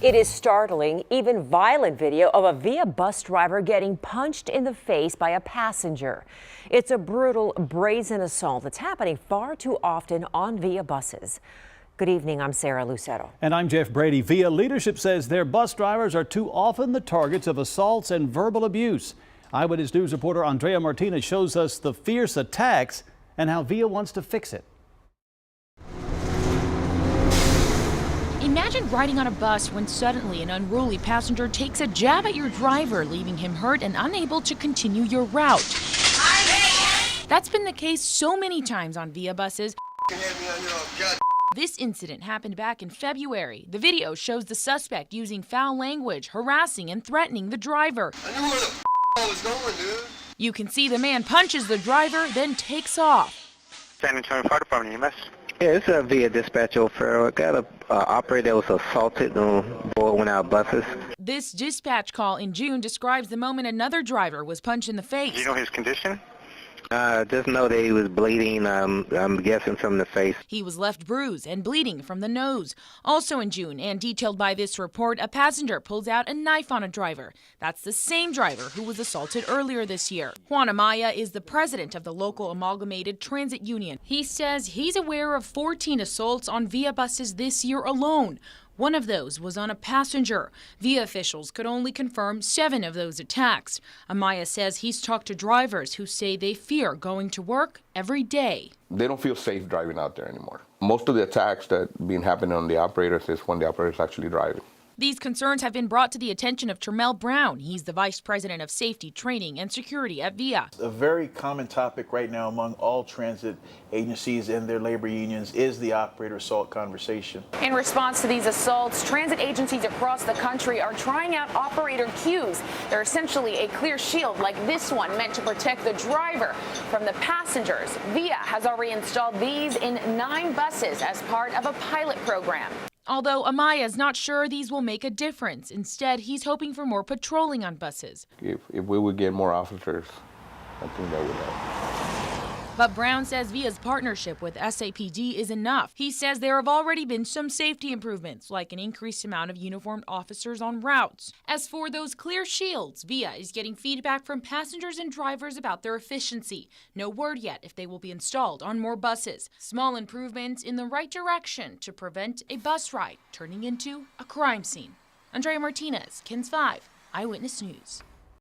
It is startling, even violent video of a Via bus driver getting punched in the face by a passenger. It's a brutal, brazen assault that's happening far too often on Via buses. Good evening, I'm Sarah Lucero. And I'm Jeff Brady. Via leadership says their bus drivers are too often the targets of assaults and verbal abuse. Eyewitness News reporter Andrea Martinez shows us the fierce attacks and how Via wants to fix it. Imagine riding on a bus when suddenly an unruly passenger takes a jab at your driver, leaving him hurt and unable to continue your route. That's been the case so many times on Via buses. This incident happened back in February. The video shows the suspect using foul language, harassing and threatening the driver. I knew where the I was going, dude. You can see the man punches the driver, then takes off. San Antonio Fire Department, EMS. Yeah, it's a Via dispatch over. I got a operator that was assaulted on board one of our buses. This dispatch call in June describes the moment another driver was punched in the face. Do you know his condition? Just know that he was bleeding, I'm guessing from the face. He was left bruised and bleeding from the nose. Also in June, and detailed by this report, a passenger pulls out a knife on a driver. That's the same driver who was assaulted earlier this year. Juan Amaya is the president of the local Amalgamated Transit Union. He says he's aware of 14 assaults on Via buses this year alone. One of those was on a passenger. Via officials could only confirm 7 of those attacks. Amaya says he's talked to drivers who say they fear going to work every day. They don't feel safe driving out there anymore. Most of the attacks that been happening on the operators is when the operator's actually driving. These concerns have been brought to the attention of Termel Brown. He's the vice president of safety, training, and security at Via. A very common topic right now among all transit agencies and their labor unions is the operator assault conversation. In response to these assaults, transit agencies across the country are trying out operator cues. They're essentially a clear shield like this one meant to protect the driver from the passengers. Via has already installed these in 9 buses as part of a pilot program. Although Amaya is not sure these will make a difference. Instead, he's hoping for more patrolling on buses. If we would get more officers, I think that would help. But Brown says Via's partnership with SAPD is enough. He says there have already been some safety improvements, like an increased amount of uniformed officers on routes. As for those clear shields, Via is getting feedback from passengers and drivers about their efficiency. No word yet if they will be installed on more buses. Small improvements in the right direction to prevent a bus ride turning into a crime scene. Andrea Martinez, KENS 5, Eyewitness News.